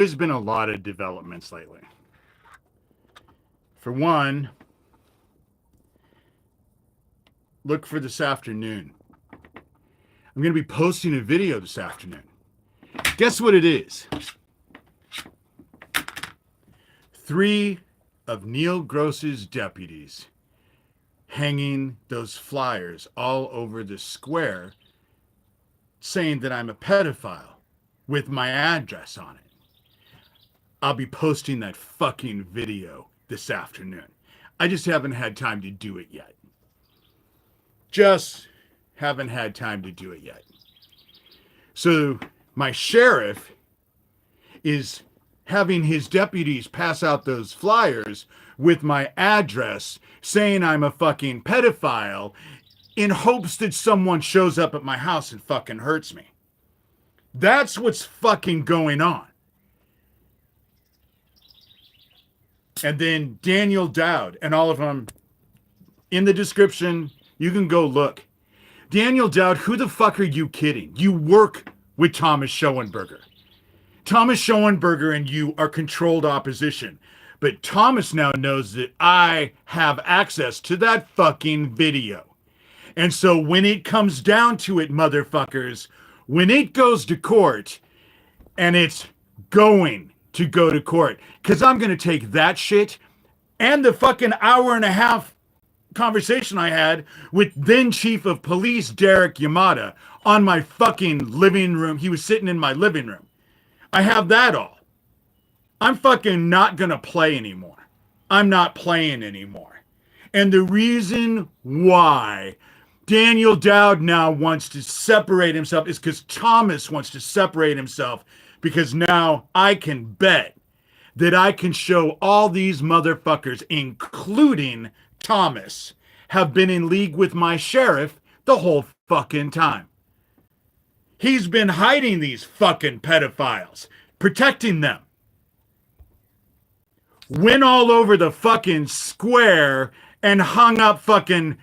There's been a lot of developments lately. For one, look for this afternoon. I'm going to be posting a video this afternoon. Guess what it is? 3 of Neil Gross's deputies hanging those flyers all over the square saying that I'm a pedophile with my address on it. I'll be posting that fucking video this afternoon. I just haven't had time to do it yet. Just haven't had time to do it yet. So my sheriff is having his deputies pass out those flyers with my address saying I'm a fucking pedophile in hopes that someone shows up at my house and fucking hurts me. That's what's fucking going on. And then Daniel Dowd and all of them in the description, you can go look. Daniel Dowd, who the fuck are you kidding? You work with Thomas Schoenberger. Thomas Schoenberger and you are controlled opposition. But Thomas now knows that I have access to that fucking video. And so when it comes down to it, motherfuckers, when it goes to court, and it's going to go to court, because I'm going to take that shit and the fucking hour and a half conversation I had with then Chief of Police Derek Yamada on my fucking living room. He was sitting in my living room. I have that all. I'm fucking not going to play anymore. I'm not playing anymore. And the reason why Daniel Dowd now wants to separate himself is because Thomas wants to separate himself, because now I can bet that I can show all these motherfuckers, including Thomas, have been in league with my sheriff the whole fucking time. He's been hiding these fucking pedophiles, protecting them. Went all over the fucking square and hung up fucking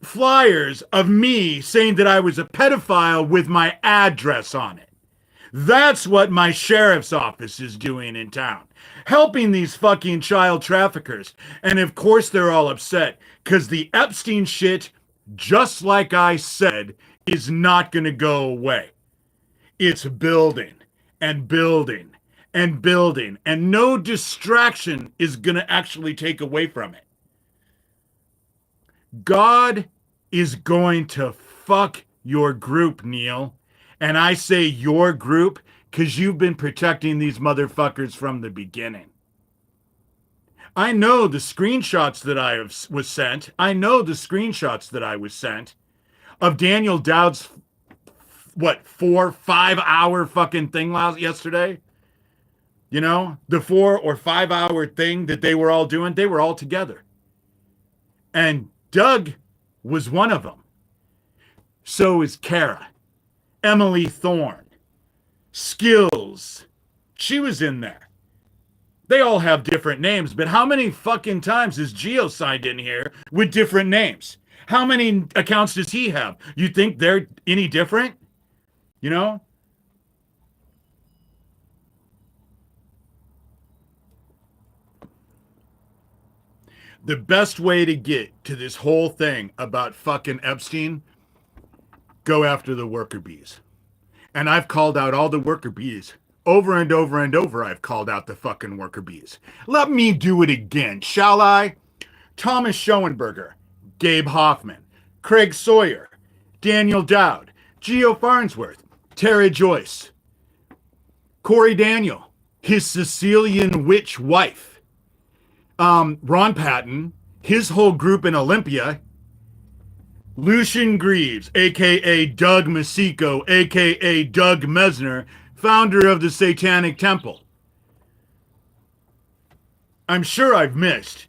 flyers of me saying that I was a pedophile with my address on it. That's what my sheriff's office is doing in town. Helping these fucking child traffickers. And of course they're all upset because the Epstein shit, just like I said, is not going to go away. It's building and building and building, and no distraction is going to actually take away from it. God is going to fuck your group, Neil. And I say your group because you've been protecting these motherfuckers from the beginning. I know the screenshots that was sent. I know the screenshots that I was sent of Daniel Dowd's, 4-5 hour fucking thing yesterday. You know, the 4 or 5 hour thing that they were all doing, they were all together. And Doug was one of them. So is Kara. Emily Thorne. Skills. She was in there. They all have different names, but how many fucking times is Geo signed in here with different names? How many accounts does he have? You think they're any different? You know? The best way to get to this whole thing about fucking Epstein, go after the worker bees. And I've called out all the worker bees. Over and over and over, I've called out the fucking worker bees. Let me do it again, shall I? Thomas Schoenberger, Gabe Hoffman, Craig Sawyer, Daniel Dowd, Geo Farnsworth, Tara Joyce, Corey Daniel, his Sicilian witch wife, Ron Patton, his whole group in Olympia, Lucian Greaves, a.k.a. Doug Masico, a.k.a. Doug Mesner, founder of the Satanic Temple. I'm sure I've missed,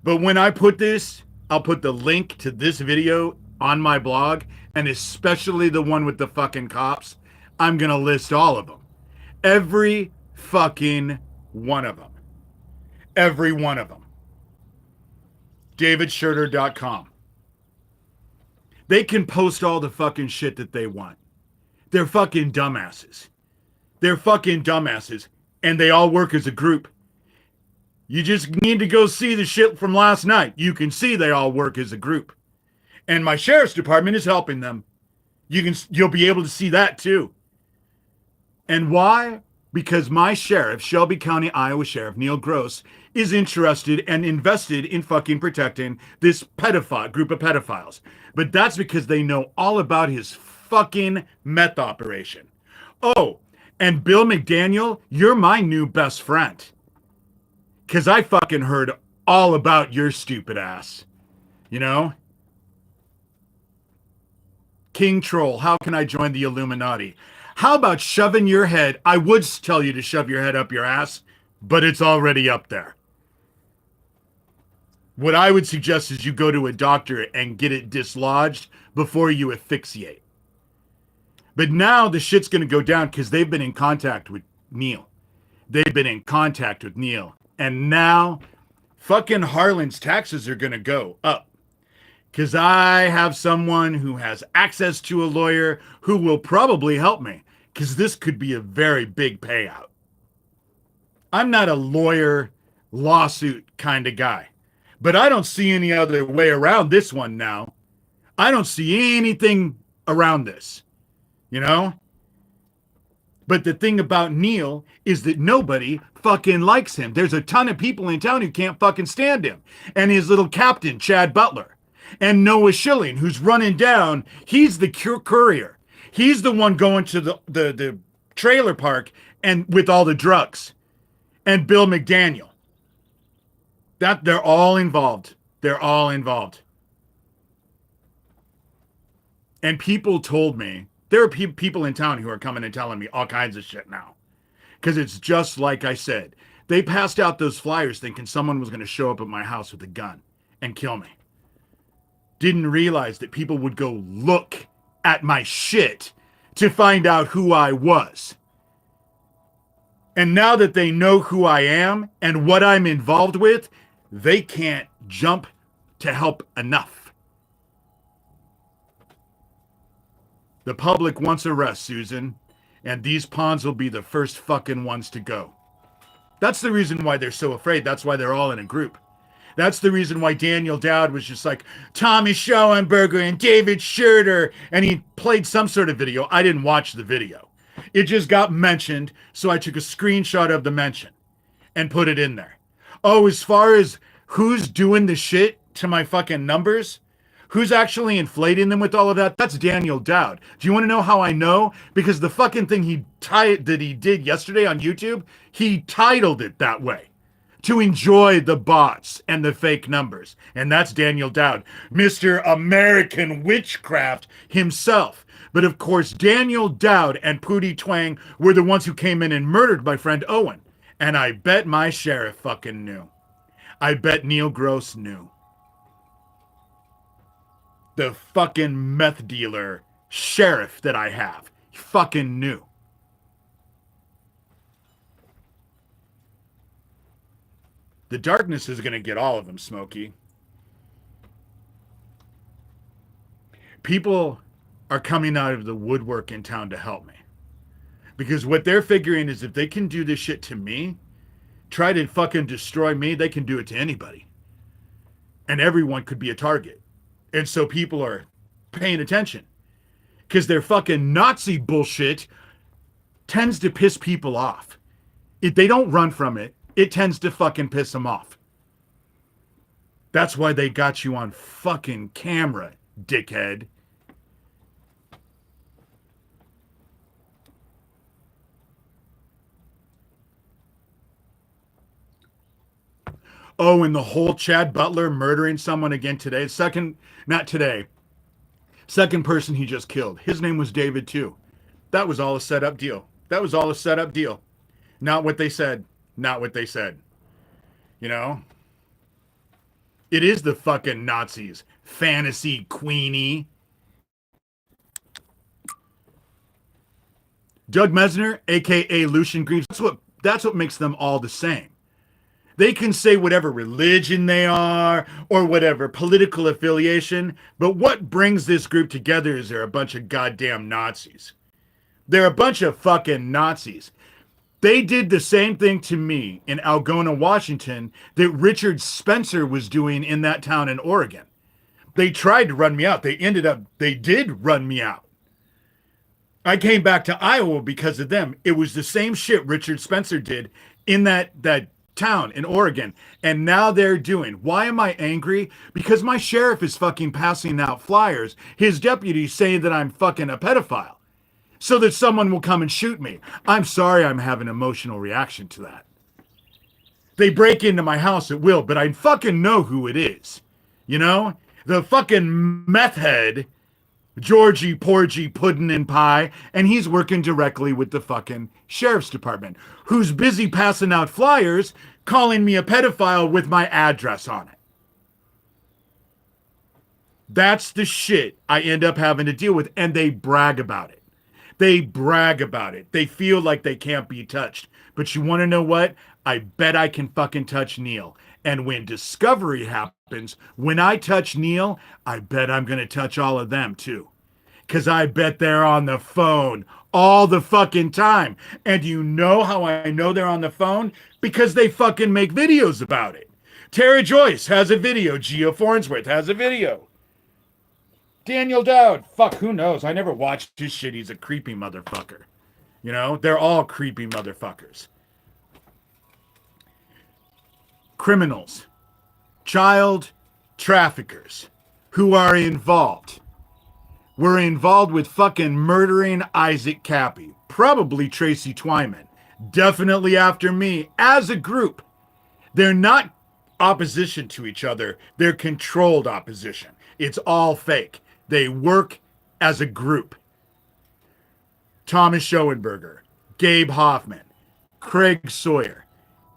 but when I put this, I'll put the link to this video on my blog, and especially the one with the fucking cops. I'm going to list all of them. Every fucking one of them. Every one of them. DavidShurter.com. They can post all the fucking shit that they want. They're fucking dumbasses. They're fucking dumbasses, and they all work as a group. You just need to go see the shit from last night. You can see they all work as a group. And my sheriff's department is helping them. You'll be able to see that too. And why? Because my sheriff, Shelby County, Iowa Sheriff Neil Gross, is interested and invested in fucking protecting this pedophile group of pedophiles. But that's because they know all about his fucking meth operation. Oh, and Bill McDaniel, you're my new best friend. Because I fucking heard all about your stupid ass. You know? King Troll, how can I join the Illuminati? How about shoving your head? I would tell you to shove your head up your ass, but it's already up there. What I would suggest is you go to a doctor and get it dislodged before you asphyxiate. But now the shit's going to go down because they've been in contact with Neil. They've been in contact with Neil. And now fucking Harlan's taxes are going to go up. Because I have someone who has access to a lawyer who will probably help me. Because this could be a very big payout. I'm not a lawyer, lawsuit kind of guy. But I don't see any other way around this one now. I don't see anything around this. You know? But the thing about Neil is that nobody fucking likes him. There's a ton of people in town who can't fucking stand him. And his little captain, Chad Butler. And Noah Schilling, who's running down, he's the courier. He's the one going to the trailer park and with all the drugs. And Bill McDaniel. That they're all involved. They're all involved. And people told me, there are people in town who are coming and telling me all kinds of shit now. Because it's just like I said. They passed out those flyers thinking someone was going to show up at my house with a gun and kill me. Didn't realize that people would go look at my shit to find out who I was. And now that they know who I am and what I'm involved with, they can't jump to help enough. The public wants arrest, Susan, and these pawns will be the first fucking ones to go. That's the reason why they're so afraid. That's why they're all in a group. That's the reason why Daniel Dowd was just like Tommy Schoenberger and David Shurter, and he played some sort of video. I didn't watch the video. It just got mentioned, so I took a screenshot of the mention and put it in there. Oh, as far as who's doing the shit to my fucking numbers, who's actually inflating them with all of that, that's Daniel Dowd. Do you want to know how I know? Because the fucking thing that he did yesterday on YouTube, he titled it that way. To enjoy the bots and the fake numbers. And that's Daniel Dowd, Mr. American Witchcraft himself. But of course, Daniel Dowd and Pootie Twang were the ones who came in and murdered my friend Owen. And I bet my sheriff fucking knew. I bet Neil Gross knew. The fucking meth dealer sheriff that I have. He fucking knew. The darkness is going to get all of them, Smokey. People are coming out of the woodwork in town to help me. Because what they're figuring is if they can do this shit to me, try to fucking destroy me, they can do it to anybody. And everyone could be a target. And so people are paying attention. Because their fucking Nazi bullshit tends to piss people off. If they don't run from it, it tends to fucking piss them off. That's why they got you on fucking camera, dickhead. Oh, and the whole Chad Butler murdering someone again today. Second person he just killed. His name was David too. That was all a set up deal. That was all a set up deal. Not what they said. Not what they said. You know? It is the fucking Nazis. Fantasy Queenie. Doug Mesner, a.k.a. Lucian Greaves. That's what makes them all the same. They can say whatever religion they are or whatever political affiliation, but what brings this group together is they're a bunch of goddamn Nazis. They're a bunch of fucking Nazis. They did the same thing to me in Algona, Washington that Richard Spencer was doing in that town in Oregon. They tried to run me out. They did run me out. I came back to Iowa because of them. It was the same shit Richard Spencer did in that town in Oregon. And now they're doing. Why am I angry? Because my sheriff is fucking passing out flyers. His deputies saying that I'm fucking a pedophile so that someone will come and shoot me. I'm sorry I'm having an emotional reaction to that. They break into my house at will, but I fucking know who it is. You know? The fucking meth head, Georgie Porgy Puddin' and Pie, and he's working directly with the fucking sheriff's department, who's busy passing out flyers calling me a pedophile with my address on it. That's the shit I end up having to deal with, and they brag about it. They brag about it. They feel like they can't be touched. But you want to know what? I bet I can fucking touch Neil. And when discovery happens, when I touch Neil, I bet I'm going to touch all of them too. Because I bet they're on the phone all the fucking time. And you know how I know they're on the phone? Because they fucking make videos about it. Tara Joyce has a video. Gio Farnsworth has a video. Daniel Dowd, fuck, who knows? I never watched his shit. He's a creepy motherfucker. You know, they're all creepy motherfuckers. Criminals, child traffickers who are involved. Were involved with fucking murdering Isaac Cappy, probably Tracy Twyman, definitely after me as a group. They're not opposition to each other. They're controlled opposition. It's all fake. They work as a group. Thomas Schoenberger, Gabe Hoffman, Craig Sawyer,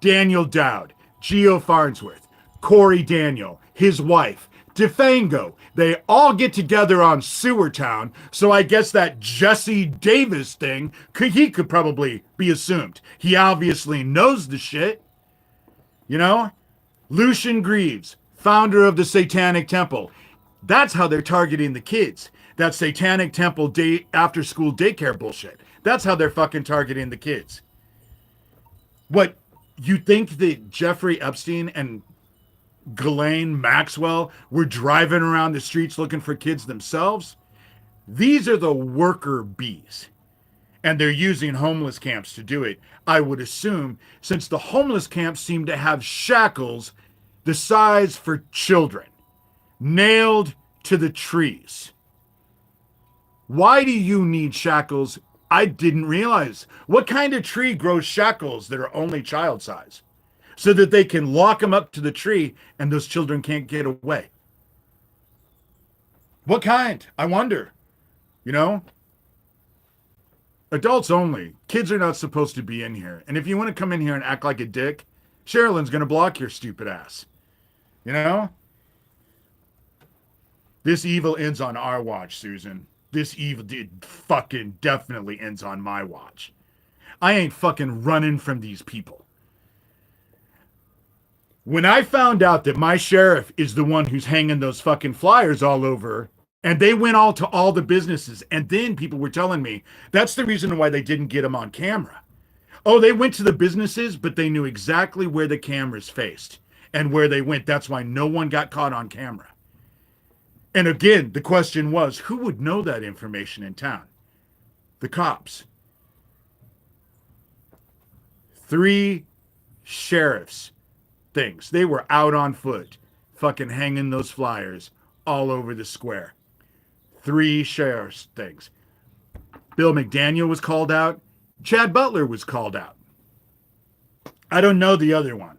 Daniel Dowd, Gio Farnsworth, Corey Daniel, his wife, DeFango. They all get together on Sewer Town, so I guess that Jesse Davis thing, he could probably be assumed. He obviously knows the shit. You know? Lucian Greaves, founder of the Satanic Temple. That's how they're targeting the kids. That Satanic Temple after-school daycare bullshit. That's how they're fucking targeting the kids. What, you think that Jeffrey Epstein and Ghislaine Maxwell were driving around the streets looking for kids themselves? These are the worker bees. And they're using homeless camps to do it, I would assume, since the homeless camps seem to have shackles the size for children, nailed to the trees. Why do you need shackles? I didn't realize. What kind of tree grows shackles that are only child size? So that they can lock them up to the tree and those children can't get away. What kind? I wonder. You know? Adults only. Kids are not supposed to be in here. And if you want to come in here and act like a dick, Sherilyn's going to block your stupid ass. You know? This evil ends on our watch, Susan. This evil fucking definitely ends on my watch. I ain't fucking running from these people. When I found out that my sheriff is the one who's hanging those fucking flyers all over, and they went all to all the businesses, and then people were telling me that's the reason why they didn't get them on camera. Oh, they went to the businesses, but they knew exactly where the cameras faced and where they went. That's why no one got caught on camera. And again, the question was, who would know that information in town? The cops. 3 sheriffs things. They were out on foot, fucking hanging those flyers all over the square. 3 sheriffs things. Bill McDaniel was called out. Chad Butler was called out. I don't know the other one.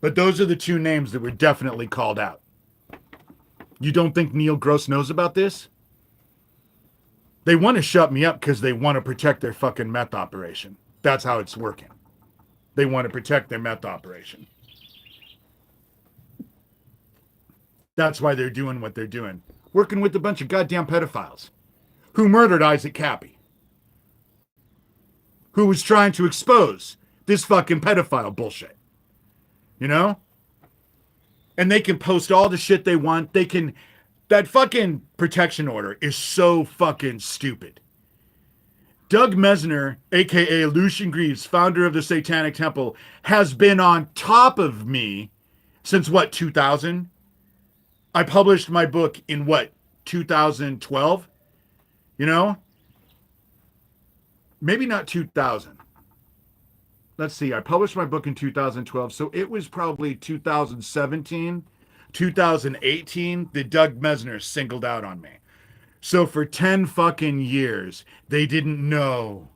But those are the 2 names that were definitely called out. You don't think Neil Gross knows about this? They want to shut me up because they want to protect their fucking meth operation. That's how it's working. They want to protect their meth operation. That's why they're doing what they're doing. Working with a bunch of goddamn pedophiles who murdered Isaac Cappy. Who was trying to expose this fucking pedophile bullshit. You know? And they can post all the shit they want. They can... That fucking protection order is so fucking stupid. Doug Mesner, aka Lucian Greaves, founder of the Satanic Temple, has been on top of me since what, 2000? I published my book in what, 2012? You know? Maybe not 2000. Let's see. I published my book in 2012, so it was probably 2017, 2018 that Doug Mesner singled out on me. So for 10 fucking years, they didn't know.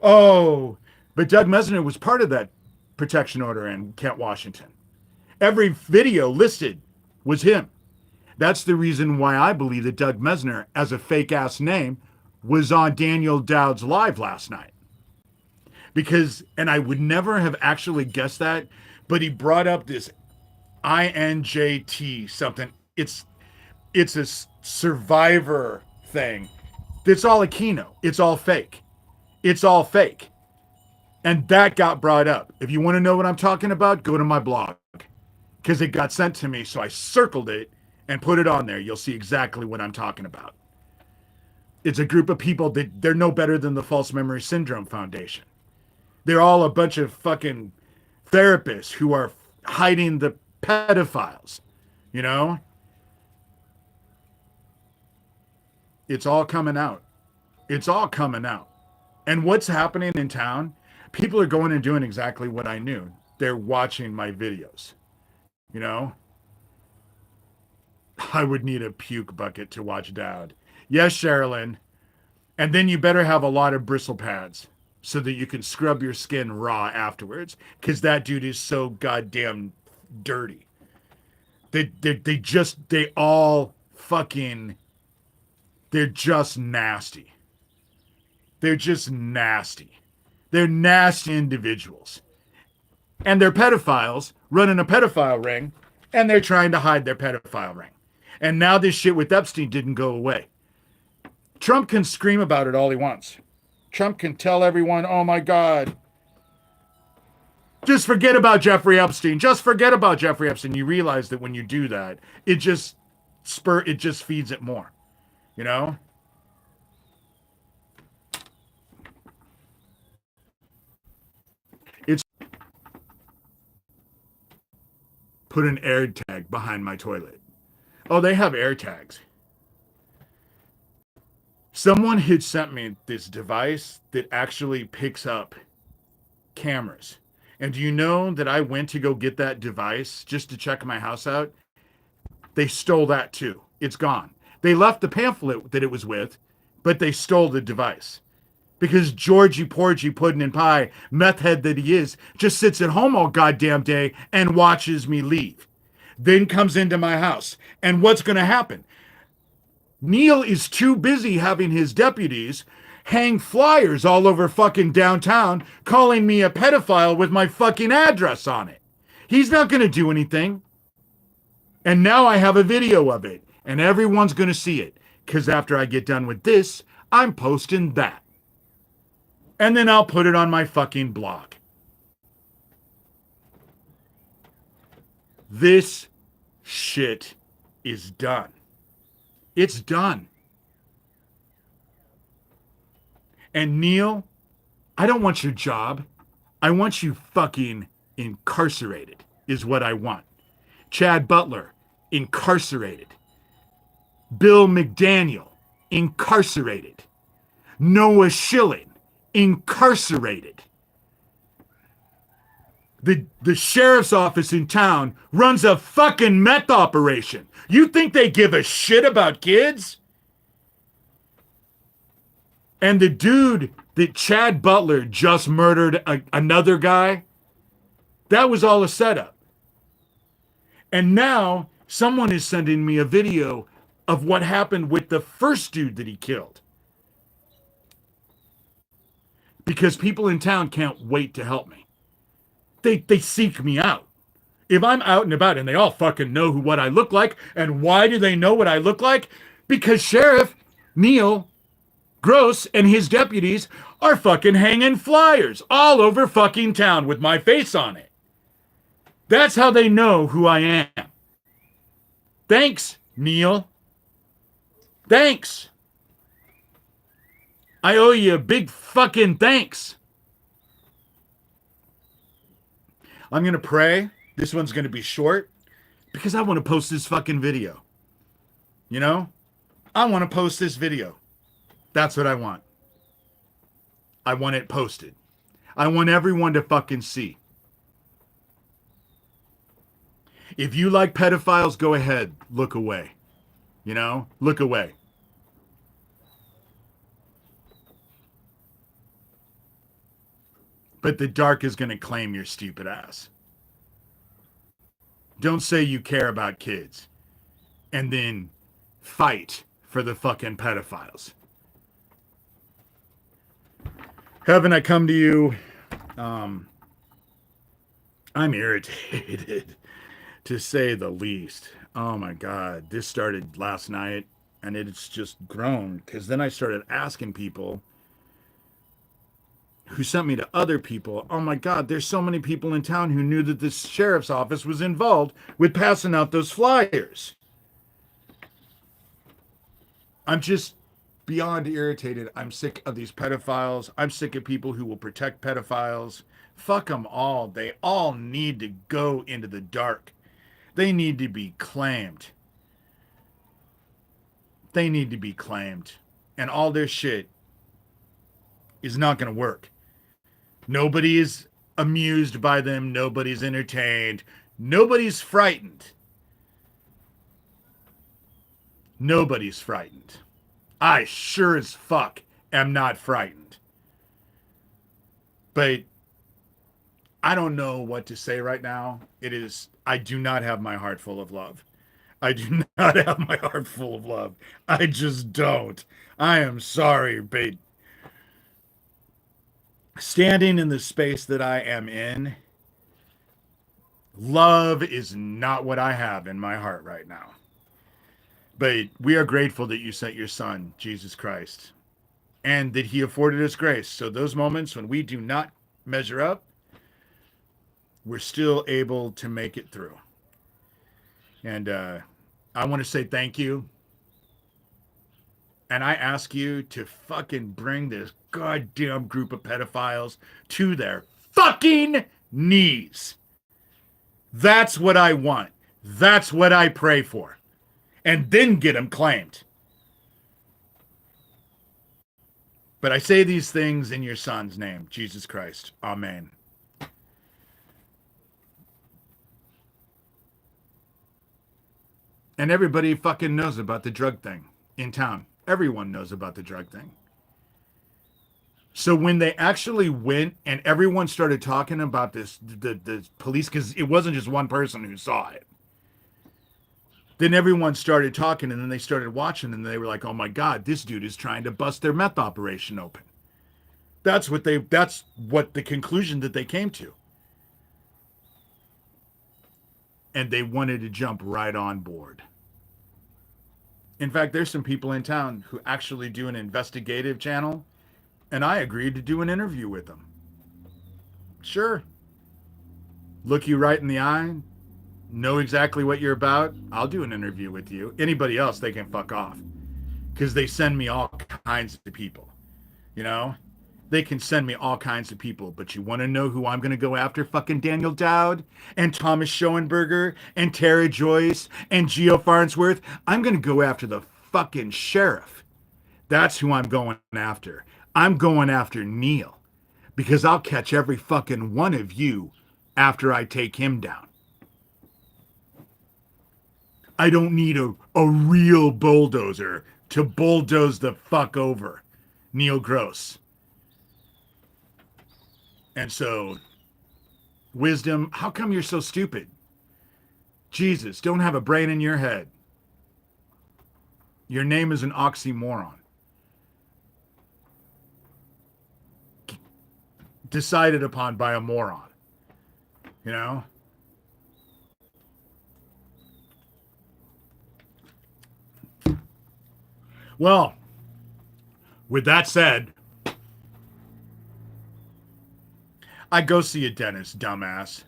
Oh, but Doug Mesner was part of that protection order in Kent, Washington. Every video listed was him. That's the reason why I believe that Doug Mesner, as a fake ass name, was on Daniel Dowd's live last night. Because, and I would never have actually guessed that, but he brought up this INJT something. It's a survivor thing. It's all a keynote. It's all fake. It's all fake. And that got brought up. If you want to know what I'm talking about, go to my blog. Because it got sent to me, so I circled it and put it on there. You'll see exactly what I'm talking about. It's a group of people that they're no better than the False Memory Syndrome Foundation. They're all a bunch of fucking therapists who are hiding the pedophiles, you know? It's all coming out. It's all coming out. And what's happening in town? People are going and doing exactly what I knew. They're watching my videos, you know? I would need a puke bucket to watch Dowd. Yes, Sherilyn. And then you better have a lot of bristle pads so that you can scrub your skin raw afterwards, because that dude is so goddamn dirty. They all fucking, they're just nasty. They're just nasty. They're nasty individuals. And they're pedophiles running a pedophile ring, and they're trying to hide their pedophile ring. And now this shit with Epstein didn't go away. Trump can scream about it all he wants. Trump can tell everyone, oh my God, just forget about Jeffrey Epstein. Just forget about Jeffrey Epstein. You realize that when you do that, it just feeds it more, you know? It's put an air tag behind my toilet. Oh, they have air tags. Someone had sent me this device that actually picks up cameras. And do you know that I went to go get that device just to check my house out? They stole that too. It's gone. They left the pamphlet that it was with, but they stole the device. Because Georgie Porgy Puddin' and Pie, meth head that he is, just sits at home all goddamn day and watches me leave. Then comes into my house. And what's going to happen? Neil is too busy having his deputies hang flyers all over fucking downtown calling me a pedophile with my fucking address on it. He's not going to do anything. And now I have a video of it, and everyone's going to see it. Because after I get done with this, I'm posting that. And then I'll put it on my fucking blog. This shit is done. It's done. And Neil, I don't want your job. I want you fucking incarcerated, is what I want. Chad Butler, incarcerated. Bill McDaniel, incarcerated. Noah Schilling, incarcerated. The sheriff's office in town runs a fucking meth operation. You think they give a shit about kids? And the dude that Chad Butler just murdered another guy, that was all a setup. And now someone is sending me a video of what happened with the first dude that he killed. Because people in town can't wait to help me. They seek me out. If I'm out and about, and they all fucking know what I look like, and why do they know what I look like? Because Sheriff Neil Gross and his deputies are fucking hanging flyers all over fucking town with my face on it. That's how they know who I am. Thanks, Neil. Thanks. I owe you a big fucking thanks. I'm going to pray. This one's going to be short because I want to post this fucking video. You know? I want to post this video. That's what I want. I want it posted. I want everyone to fucking see. If you like pedophiles, go ahead. Look away. You know? Look away. But the dark is going to claim your stupid ass. Don't say you care about kids and then fight for the fucking pedophiles. Heaven, I come to you. I'm irritated, to say the least. Oh my God. This started last night and it's just grown because then I started asking people who sent me to other people. Oh my God, there's so many people in town who knew that this sheriff's office was involved with passing out those flyers. I'm just beyond irritated. I'm sick of these pedophiles. I'm sick of people who will protect pedophiles. Fuck them all. They all need to go into the dark. They need to be claimed. They need to be claimed. And all their shit is not going to work. Nobody is amused by them. Nobody's entertained. Nobody's frightened. Nobody's frightened. I sure as fuck am not frightened. But I don't know what to say right now. I do not have my heart full of love. I do not have my heart full of love. I just don't. I am sorry, but standing in the space that I am in, love is not what I have in my heart right now. But we are grateful that you sent your son, Jesus Christ, and that he afforded us grace. So those moments when we do not measure up, we're still able to make it through. And I want to say thank you. And I ask you to fucking bring this goddamn group of pedophiles to their fucking knees. That's what I want. That's what I pray for. And then get them claimed. But I say these things in your son's name, Jesus Christ. Amen. And everybody fucking knows about the drug thing in town. Everyone knows about the drug thing. So when they actually went and everyone started talking about this, the police, because it wasn't just one person who saw it. Then everyone started talking and then they started watching and they were like, oh my God, this dude is trying to bust their meth operation open. That's what the conclusion that they came to. And they wanted to jump right on board. In fact, there's some people in town who actually do an investigative channel, and I agreed to do an interview with them. Sure. Look you right in the eye, know exactly what you're about. I'll do an interview with you. Anybody else, they can fuck off. Because they send me all kinds of people. You know? They can send me all kinds of people, but you want to know who I'm going to go after? Fucking Daniel Dowd and Thomas Schoenberger and Tara Joyce and Geo Farnsworth. I'm going to go after the fucking sheriff. That's who I'm going after. I'm going after Neil because I'll catch every fucking one of you after I take him down. I don't need a real bulldozer to bulldoze the fuck over Neil Gross. And so, wisdom, how come you're so stupid? Jesus, don't have a brain in your head. Your name is an oxymoron. Decided upon by a moron. You know? Well, with that said, I go see a dentist, dumbass.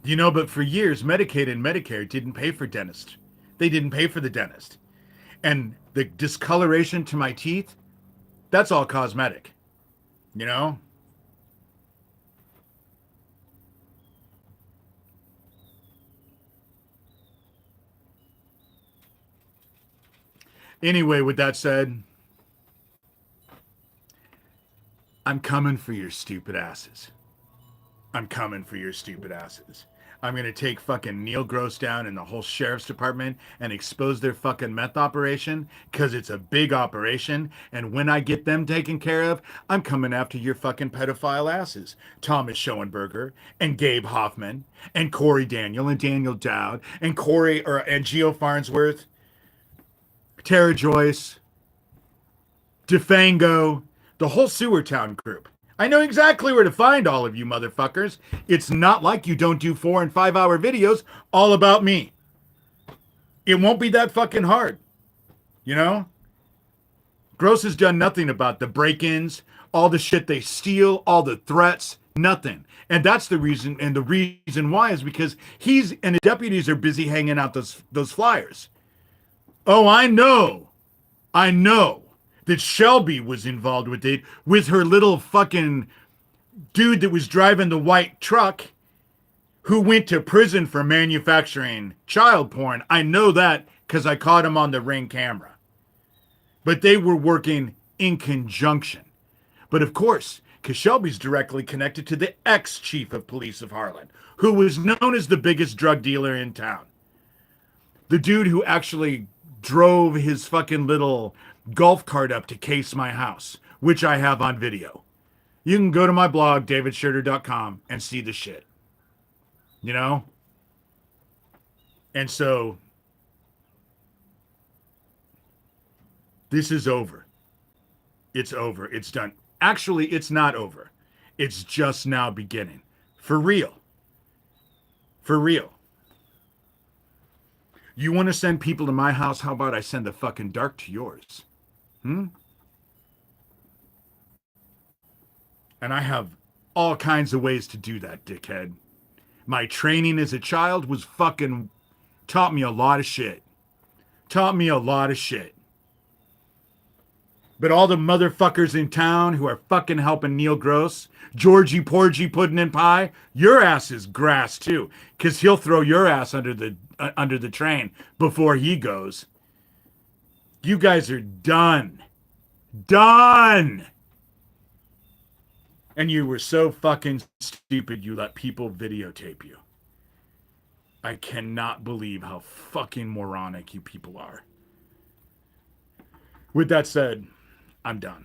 You know, but for years, Medicaid and Medicare didn't pay for dentists. They didn't pay for the dentist. And the discoloration to my teeth, that's all cosmetic, you know? Anyway, with that said, I'm coming for your stupid asses. I'm coming for your stupid asses. I'm going to take fucking Neil Gross down and the whole sheriff's department and expose their fucking meth operation because it's a big operation. And when I get them taken care of, I'm coming after your fucking pedophile asses. Thomas Schoenberger and Gabe Hoffman and Corey Daniel and Daniel Dowd and and Geo Farnsworth, Tara Joyce, DeFango, the whole Sewer Town group. I know exactly where to find all of you motherfuckers. It's not like you don't do 4 and 5 hour videos all about me. It won't be that fucking hard. You know? Gross has done nothing about the break-ins, all the shit they steal, all the threats, nothing. And that's the reason, and the reason why is because he's and the deputies are busy hanging out those flyers. Oh, I know that Shelby was involved with it with her little fucking dude that was driving the white truck who went to prison for manufacturing child porn. I know that because I caught him on the Ring camera. But they were working in conjunction. But of course, because Shelby's directly connected to the ex-chief of police of Harlan, who was known as the biggest drug dealer in town. The dude who actually drove his fucking little golf cart up to case my house, which I have on video. You can go to my blog, davidshurter.com, and see the shit. You know? And so, this is over. It's over. It's done. Actually, it's not over. It's just now beginning. For real. For real. You want to send people to my house? How about I send the fucking dark to yours? And I have all kinds of ways to do that, dickhead. My training as a child was fucking taught me a lot of shit. Taught me a lot of shit. But all the motherfuckers in town who are fucking helping Neil Gross, Georgie Porgy Puddin' and Pie, your ass is grass too, because he'll throw your ass under the train before he goes. You guys are done. Done. And you were so fucking stupid you let people videotape you. I cannot believe how fucking moronic you people are. With that said, I'm done.